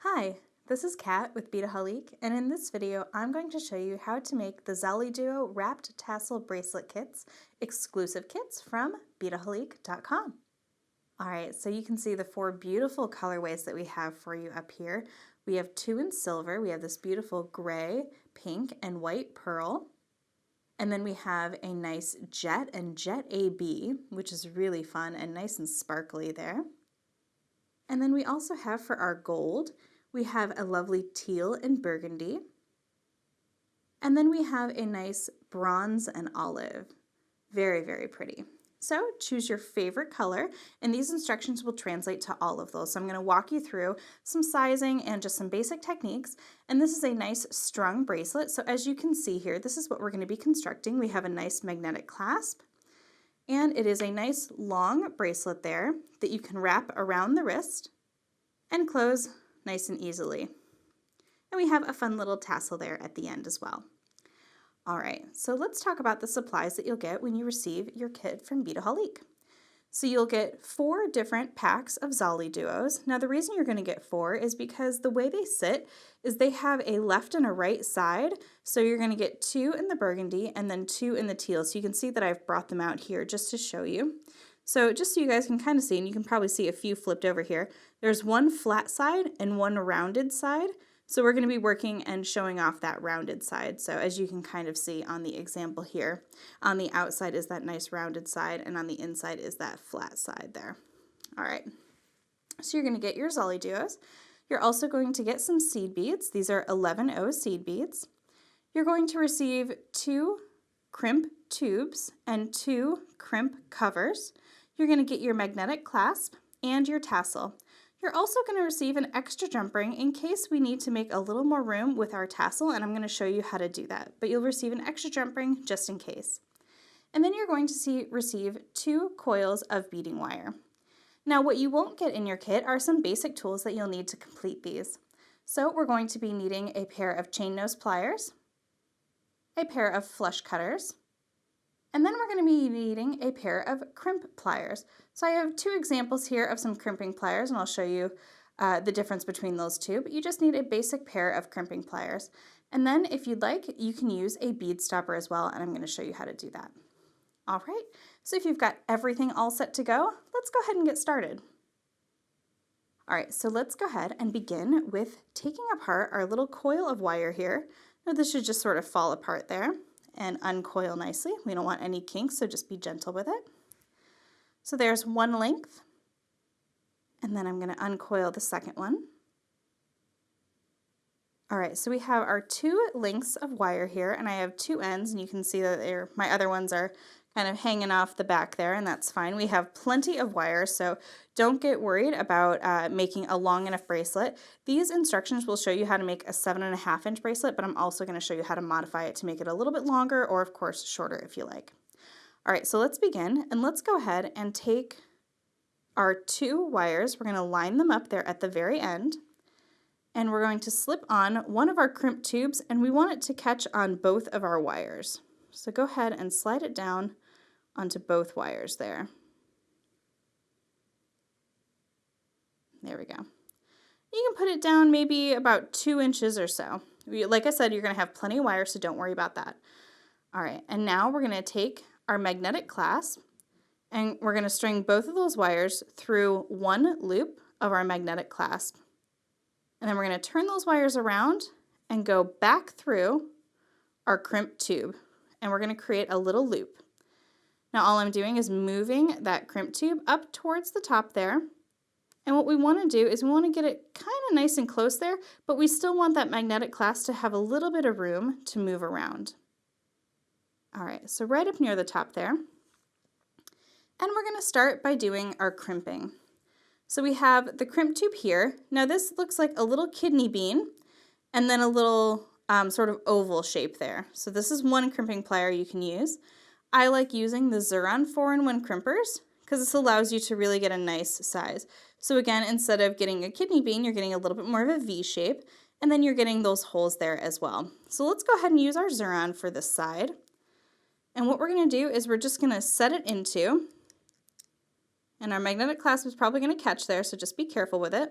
Hi, this is Kat with Beadaholique, and in this video I'm going to show you how to make the ZoliDuo Wrapped Tassel Bracelet Kits, exclusive kits from Beadaholique.com. Alright, so you can see the four beautiful colorways that we have for you up here. We have two in silver, we have this beautiful gray, pink, and white pearl. And then we have a nice jet and jet AB, which is really fun and nice and sparkly there. And then we also have for our gold, we have a lovely teal and burgundy. And then we have a nice bronze and olive. Very, very pretty. So choose your favorite color, and these instructions will translate to all of those. So I'm going to walk you through some sizing and just some basic techniques. And this is a nice strung bracelet. So as you can see here, this is what we're going to be constructing. We have a nice magnetic clasp, and it is a nice long bracelet there that you can wrap around the wrist and close nice and easily. And we have a fun little tassel there at the end as well. All right, so let's talk about the supplies that you'll get when you receive your kit from Beadaholique. So you'll get 4 different packs of ZoliDuos. Now the reason you're going to get 4 is because the way they sit is they have a left and a right side. So you're going to get 2 in the burgundy and then 2 in the teal. So you can see that I've brought them out here just to show you. So just so you guys can kind of see, and you can probably see a few flipped over here, there's one flat side and one rounded side. So we're going to be working and showing off that rounded side. So as you can kind of see on the example here, on the outside is that nice rounded side, and on the inside is that flat side there. All right, so you're going to get your ZoliDuos. You're also going to get some seed beads. These are 11O seed beads. You're going to receive 2 crimp tubes and 2 crimp covers. You're going to get your magnetic clasp and your tassel. You're also going to receive an extra jump ring in case we need to make a little more room with our tassel, and I'm going to show you how to do that. But you'll receive an extra jump ring just in case. And then you're going to receive 2 coils of beading wire. Now what you won't get in your kit are some basic tools that you'll need to complete these. So we're going to be needing a pair of chain nose pliers, a pair of flush cutters, and then we're going to be needing a pair of crimp pliers. So I have 2 examples here of some crimping pliers, and I'll show you the difference between those two, but you just need a basic pair of crimping pliers. And then if you'd like, you can use a bead stopper as well, and I'm going to show you how to do that. All right, so if you've got everything all set to go, let's go ahead and get started. All right, so let's go ahead and begin with taking apart our little coil of wire here. Now this should just sort of fall apart there and uncoil nicely. We don't want any kinks, so just be gentle with it. So there's one length, and then I'm going to uncoil the second one. All right, so we have our 2 lengths of wire here, and I have 2 ends, and you can see that my other ones are kind of hanging off the back there, and that's fine. We have plenty of wire, so don't get worried about making a long enough bracelet. These instructions will show you how to make a 7.5-inch bracelet, but I'm also going to show you how to modify it to make it a little bit longer, or of course shorter if you like. All right, so let's begin, and let's go ahead and take our 2 wires. We're going to line them up there at the very end, and we're going to slip on one of our crimp tubes, and we want it to catch on both of our wires. So go ahead and slide it down onto both wires there. There we go. You can put it down maybe about 2 inches or so. Like I said, you're going to have plenty of wire, so don't worry about that. All right, and now we're going to take our magnetic clasp, and we're going to string both of those wires through one loop of our magnetic clasp. And then we're going to turn those wires around and go back through our crimp tube, and we're going to create a little loop. Now all I'm doing is moving that crimp tube up towards the top there. And what we want to do is we want to get it kind of nice and close there, but we still want that magnetic clasp to have a little bit of room to move around. All right, so right up near the top there. And we're going to start by doing our crimping. So we have the crimp tube here. Now this looks like a little kidney bean and then a little sort of oval shape there. So this is one crimping plier you can use. I like using the Xuron 4-in-1 crimpers because this allows you to really get a nice size. So again, instead of getting a kidney bean, you're getting a little bit more of a V shape, and then you're getting those holes there as well. So let's go ahead and use our Xuron for this side. And what we're going to do is we're just going to set it into, and our magnetic clasp is probably going to catch there, so just be careful with it.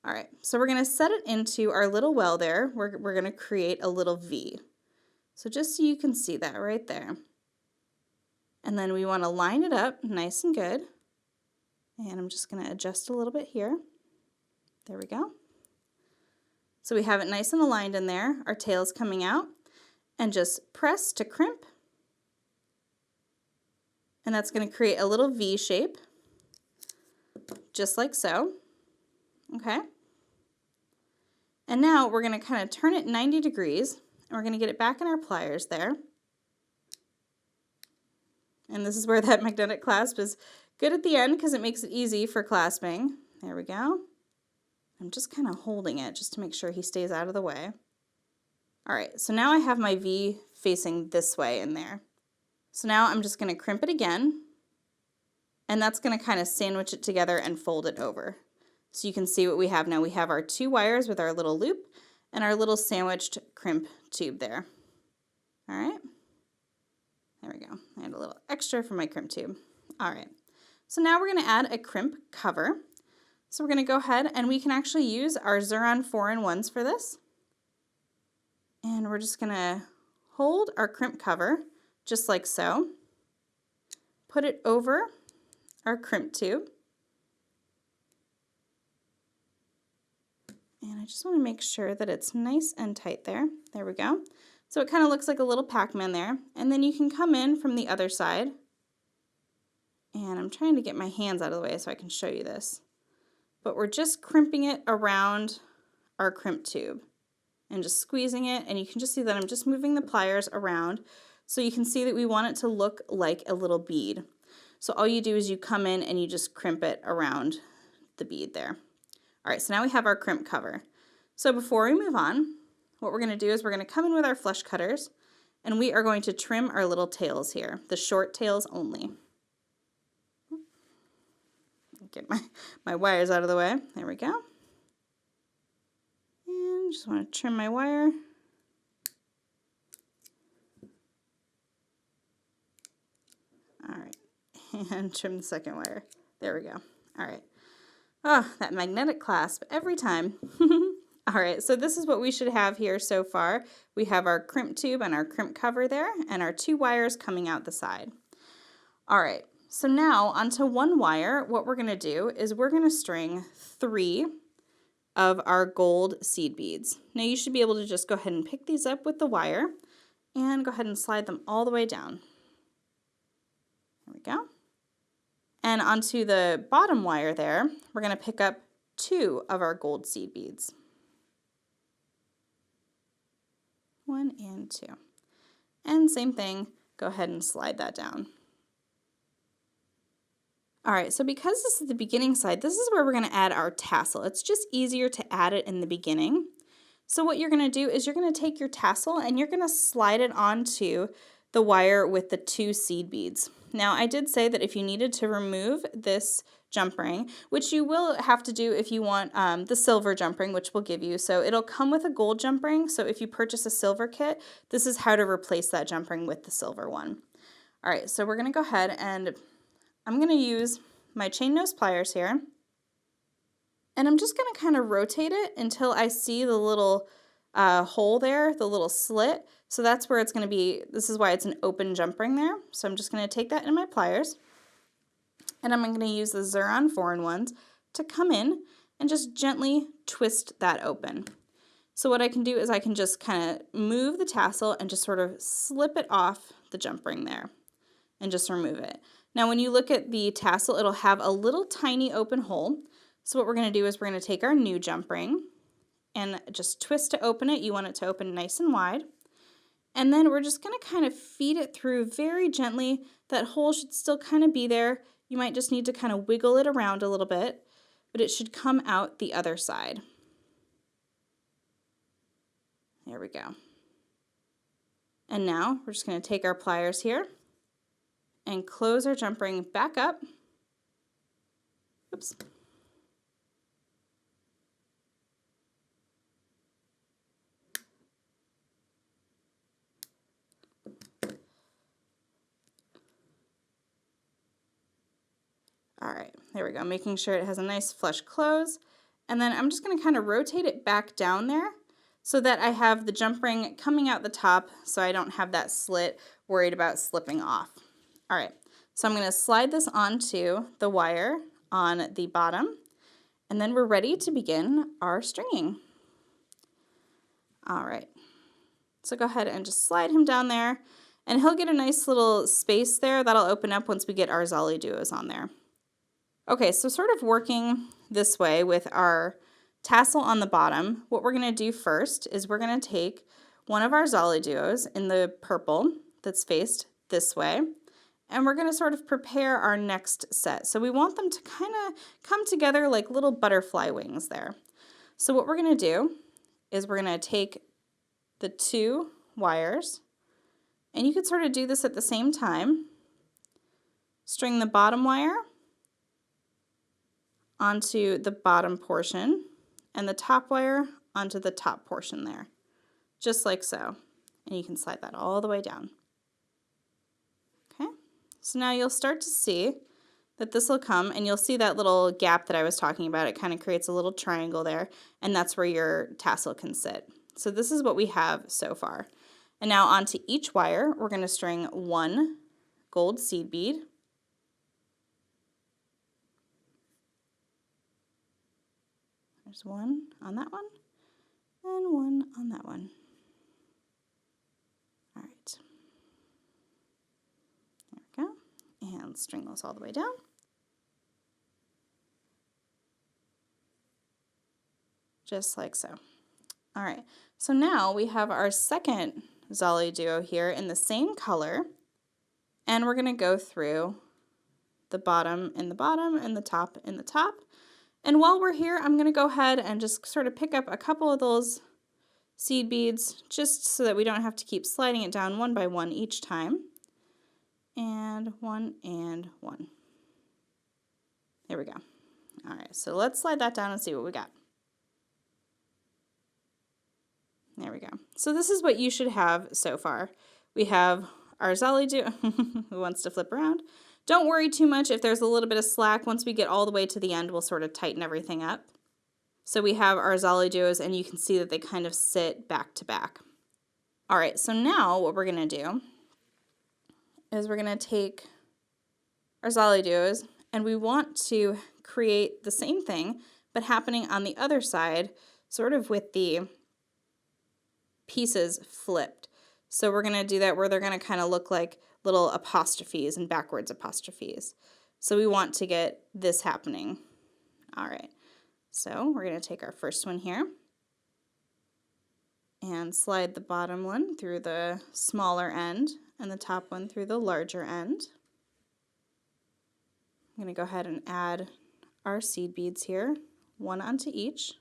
All right, so we're going to set it into our little well there. We're going to create a little V. So just so you can see that right there. And then we want to line it up nice and good. And I'm just going to adjust a little bit here. There we go. So we have it nice and aligned in there. Our tail's coming out. And just press to crimp. And that's going to create a little V shape. Just like so. Okay. And now we're going to kind of turn it 90 degrees. And we're going to get it back in our pliers there. And this is where that magnetic clasp is good at the end because it makes it easy for clasping. There we go. I'm just kind of holding it just to make sure he stays out of the way. All right, so now I have my V facing this way in there. So now I'm just going to crimp it again. And that's going to kind of sandwich it together and fold it over. So you can see what we have now. We have our 2 wires with our little loop and our little sandwiched crimp tube there. All right. There we go. I had a little extra for my crimp tube. All right. So now we're going to add a crimp cover. So we're going to go ahead and we can actually use our Xuron 4-in-1s for this. And we're just going to hold our crimp cover just like so. Put it over our crimp tube. And I just want to make sure that it's nice and tight there. There we go. So it kind of looks like a little Pac-Man there. And then you can come in from the other side. And I'm trying to get my hands out of the way so I can show you this. But we're just crimping it around our crimp tube. And just squeezing it. And you can just see that I'm just moving the pliers around. So you can see that we want it to look like a little bead. So all you do is you come in and you just crimp it around the bead there. All right, so now we have our crimp cover. So before we move on, what we're going to do is we're going to come in with our flush cutters and we are going to trim our little tails here, the short tails only. Get my wires out of the way. There we go. And just want to trim my wire. All right, and trim the second wire. There we go. All right. Oh, that magnetic clasp every time. All right, so this is what we should have here so far. We have our crimp tube and our crimp cover there and our 2 wires coming out the side. All right, so now onto 1 wire, what we're gonna do is we're gonna string 3 of our gold seed beads. Now you should be able to just go ahead and pick these up with the wire and go ahead and slide them all the way down. There we go. And onto the bottom wire there, we're gonna pick up 2 of our gold seed beads. 1 and 2. And same thing, go ahead and slide that down. All right, so because this is the beginning side, this is where we're gonna add our tassel. It's just easier to add it in the beginning. So what you're gonna do is you're gonna take your tassel and you're gonna slide it onto the wire with the 2 seed beads. Now I did say that if you needed to remove this jump ring, which you will have to do if you want the silver jump ring, which we'll give you. So it'll come with a gold jump ring. So if you purchase a silver kit, this is how to replace that jump ring with the silver one. All right, so we're gonna go ahead and I'm gonna use my chain nose pliers here. And I'm just gonna kind of rotate it until I see the little hole there, the little slit. So that's where it's gonna be, this is why it's an open jump ring there. So I'm just gonna take that in my pliers. And I'm going to use the Xuron 4-in-1s to come in and just gently twist that open. So what I can do is I can just kind of move the tassel and just sort of slip it off the jump ring there and just remove it. Now when you look at the tassel, it'll have a little tiny open hole. So what we're going to do is we're going to take our new jump ring and just twist to open it. You want it to open nice and wide. And then we're just going to kind of feed it through very gently. That hole should still kind of be there. You might just need to kind of wiggle it around a little bit, but it should come out the other side. There we go. And now we're just going to take our pliers here and close our jump ring back up. Oops. All right, there we go, making sure it has a nice flush close. And then I'm just going to kind of rotate it back down there so that I have the jump ring coming out the top so I don't have that slit worried about slipping off. All right, so I'm going to slide this onto the wire on the bottom, and then we're ready to begin our stringing. All right, so go ahead and just slide him down there, and he'll get a nice little space there that'll open up once we get our ZoliDuos on there. Okay, so sort of working this way with our tassel on the bottom, what we're going to do first is we're going to take one of our ZoliDuos in the purple that's faced this way, and we're going to sort of prepare our next set. So we want them to kind of come together like little butterfly wings there. So what we're going to do is we're going to take the two wires, and you could sort of do this at the same time. String the bottom wire onto the bottom portion and the top wire onto the top portion there, just like so. And you can slide that all the way down. Okay, so now you'll start to see that this will come, and you'll see that little gap that I was talking about. It kind of creates a little triangle there, and that's where your tassel can sit. So this is what we have so far. And now onto each wire, we're going to string one gold seed bead. There's one on that one, and one on that one. All right. There we go. And string those all the way down. Just like so. All right. So now we have our second ZoliDuo here in the same color, and we're going to go through the bottom in the bottom and the top in the top. And while we're here, I'm going to go ahead and just sort of pick up a couple of those seed beads just so that we don't have to keep sliding it down one by one each time. And one and one. There we go. All right, so let's slide that down and see what we got. There we go. So this is what you should have so far. We have our ZoliDuo who wants to flip around. Don't worry too much if there's a little bit of slack. Once we get all the way to the end, we'll sort of tighten everything up. So we have our ZoliDuos, and you can see that they kind of sit back to back. All right, so now what we're going to do is we're going to take our ZoliDuos, and we want to create the same thing, but happening on the other side, sort of with the pieces flipped. So we're going to do that where they're going to kind of look like little apostrophes and backwards apostrophes. So we want to get this happening. All right, so we're going to take our first one here and slide the bottom one through the smaller end and the top one through the larger end. I'm going to go ahead and add our seed beads here, one onto each.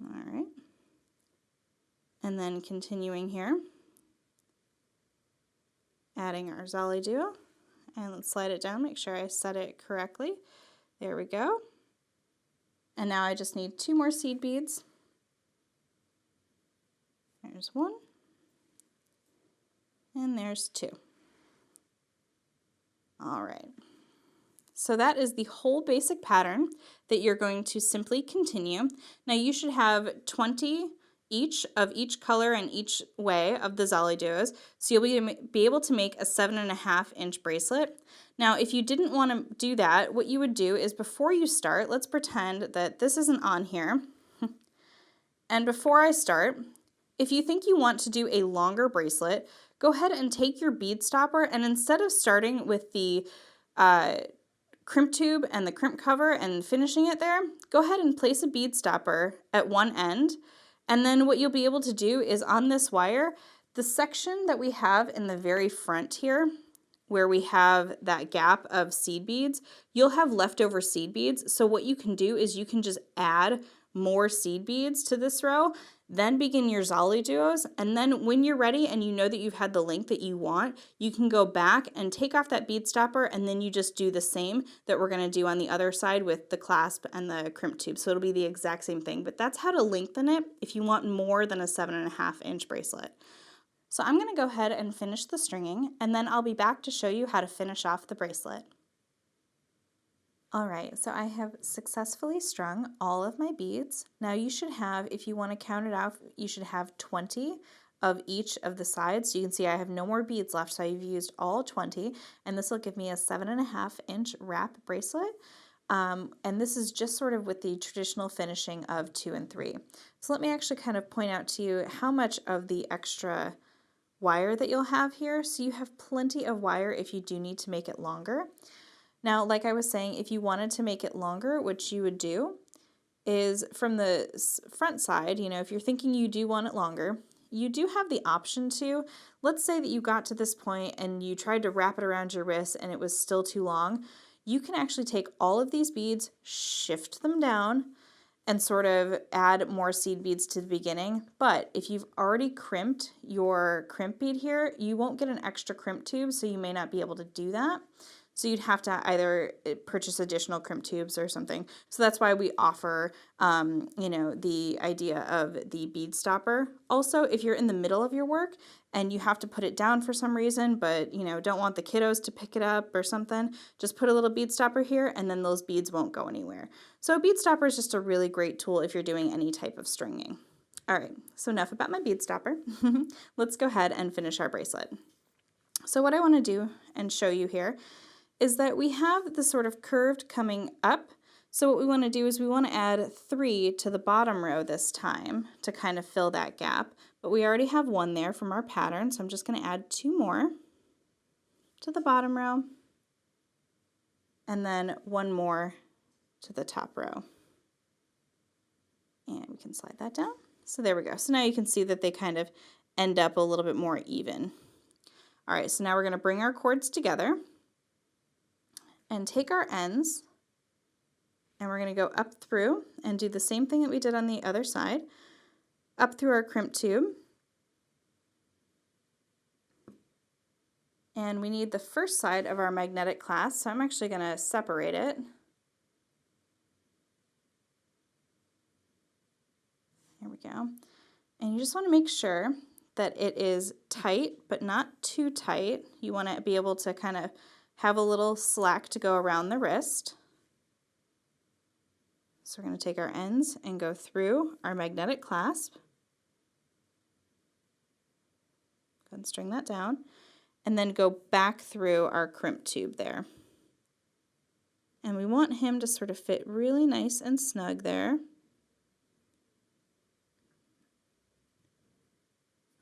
All right. And then continuing here, adding our ZoliDuo, and let's slide it down, make sure I set it correctly. There we go. And now I just need two more seed beads. There's one, and there's two. All right. So that is the whole basic pattern that you're going to simply continue. Now you should have 20 each of each color and each way of the ZoliDuos, so you'll be able to make a 7.5 inch bracelet. Now if you didn't want to do that, what you would do is before you start, let's pretend that this isn't on here, and before I start, if you think you want to do a longer bracelet, go ahead and take your bead stopper, and instead of starting with the crimp tube and the crimp cover and finishing it there, go ahead and place a bead stopper at one end. And then what you'll be able to do is on this wire, the section that we have in the very front here, where we have that gap of seed beads, you'll have leftover seed beads. So what you can do is you can just add more seed beads to this row, then begin your ZoliDuos, and then when you're ready and you know that you've had the length that you want, you can go back and take off that bead stopper, and then you just do the same that we're going to do on the other side with the clasp and the crimp tube. So it'll be the exact same thing, but that's how to lengthen it if you want more than a 7.5 inch bracelet. So I'm going to go ahead and finish the stringing, and then I'll be back to show you how to finish off the bracelet. All right, so I have successfully strung all of my beads. Now you should have, if you want to count it out, you should have 20 of each of the sides. So you can see I have no more beads left, so I've used all 20, and this will give me a 7.5-inch wrap bracelet. And this is just sort of with the traditional finishing of 2 and 3. So let me actually kind of point out to you how much of the extra wire that you'll have here. So you have plenty of wire if you do need to make it longer. Now, like I was saying, if you wanted to make it longer, what you would do is from the front side, you know, if you're thinking you do want it longer, you do have the option to, let's say that you got to this point and you tried to wrap it around your wrist and it was still too long, you can actually take all of these beads, shift them down, and sort of add more seed beads to the beginning. But if you've already crimped your crimp bead here, you won't get an extra crimp tube, so you may not be able to do that. So you'd have to either purchase additional crimp tubes or something. So that's why we offer, you know, the idea of the bead stopper. Also, if you're in the middle of your work and you have to put it down for some reason, but, you know, don't want the kiddos to pick it up or something, just put a little bead stopper here and then those beads won't go anywhere. So a bead stopper is just a really great tool if you're doing any type of stringing. All right, so enough about my bead stopper. Let's go ahead and finish our bracelet. So what I want to do and show you here is that we have the sort of curved coming up. So what we want to do is we want to add 3 to the bottom row this time to kind of fill that gap. But we already have 1 there from our pattern, so I'm just going to add 2 more to the bottom row and then 1 more to the top row. And we can slide that down. So there we go. So now you can see that they kind of end up a little bit more even. All right, so now we're going to bring our cords together and take our ends, and we're going to go up through and do the same thing that we did on the other side, up through our crimp tube. And we need the first side of our magnetic clasp, so I'm actually going to separate it. Here we go. And you just want to make sure that it is tight, but not too tight. You want to be able to kind of have a little slack to go around the wrist. So we're going to take our ends and go through our magnetic clasp. Go ahead and string that down. And then go back through our crimp tube there. And we want him to sort of fit really nice and snug there.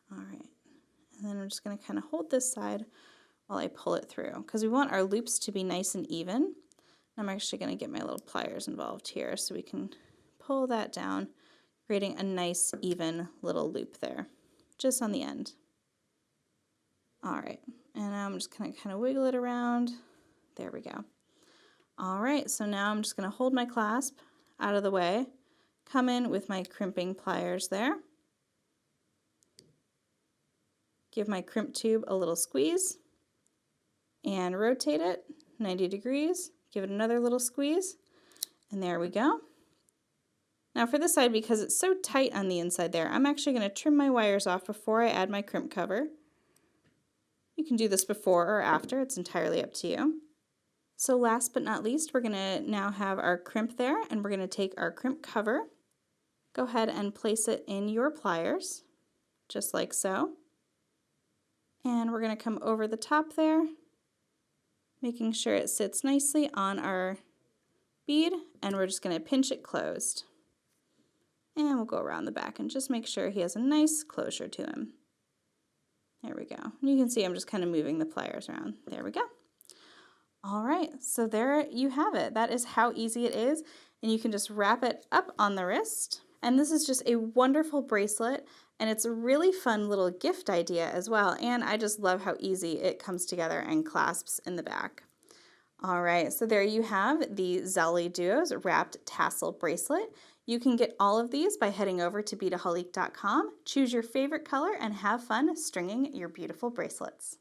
All right. And then I'm just going to kind of hold this side while I pull it through, because we want our loops to be nice and even. I'm actually going to get my little pliers involved here so we can pull that down, creating a nice even little loop there, just on the end. All right, and now I'm just going to kind of wiggle it around. There we go. All right, so now I'm just going to hold my clasp out of the way, come in with my crimping pliers there, give my crimp tube a little squeeze, and rotate it 90 degrees, give it another little squeeze, and there we go. Now for this side, because it's so tight on the inside there, I'm actually going to trim my wires off before I add my crimp cover. You can do this before or after, it's entirely up to you. So last but not least, we're going to now have our crimp there, and we're going to take our crimp cover, go ahead and place it in your pliers, just like so. And we're going to come over the top there, making sure it sits nicely on our bead, and we're just going to pinch it closed. And we'll go around the back and just make sure he has a nice closure to him. There we go. And you can see I'm just kind of moving the pliers around. There we go. All right, so there you have it. That is how easy it is, and you can just wrap it up on the wrist. And this is just a wonderful bracelet, and it's a really fun little gift idea as well, and I just love how easy it comes together and clasps in the back. All right, so there you have the ZoliDuo's wrapped tassel bracelet. You can get all of these by heading over to Beadaholique.com, choose your favorite color, and have fun stringing your beautiful bracelets.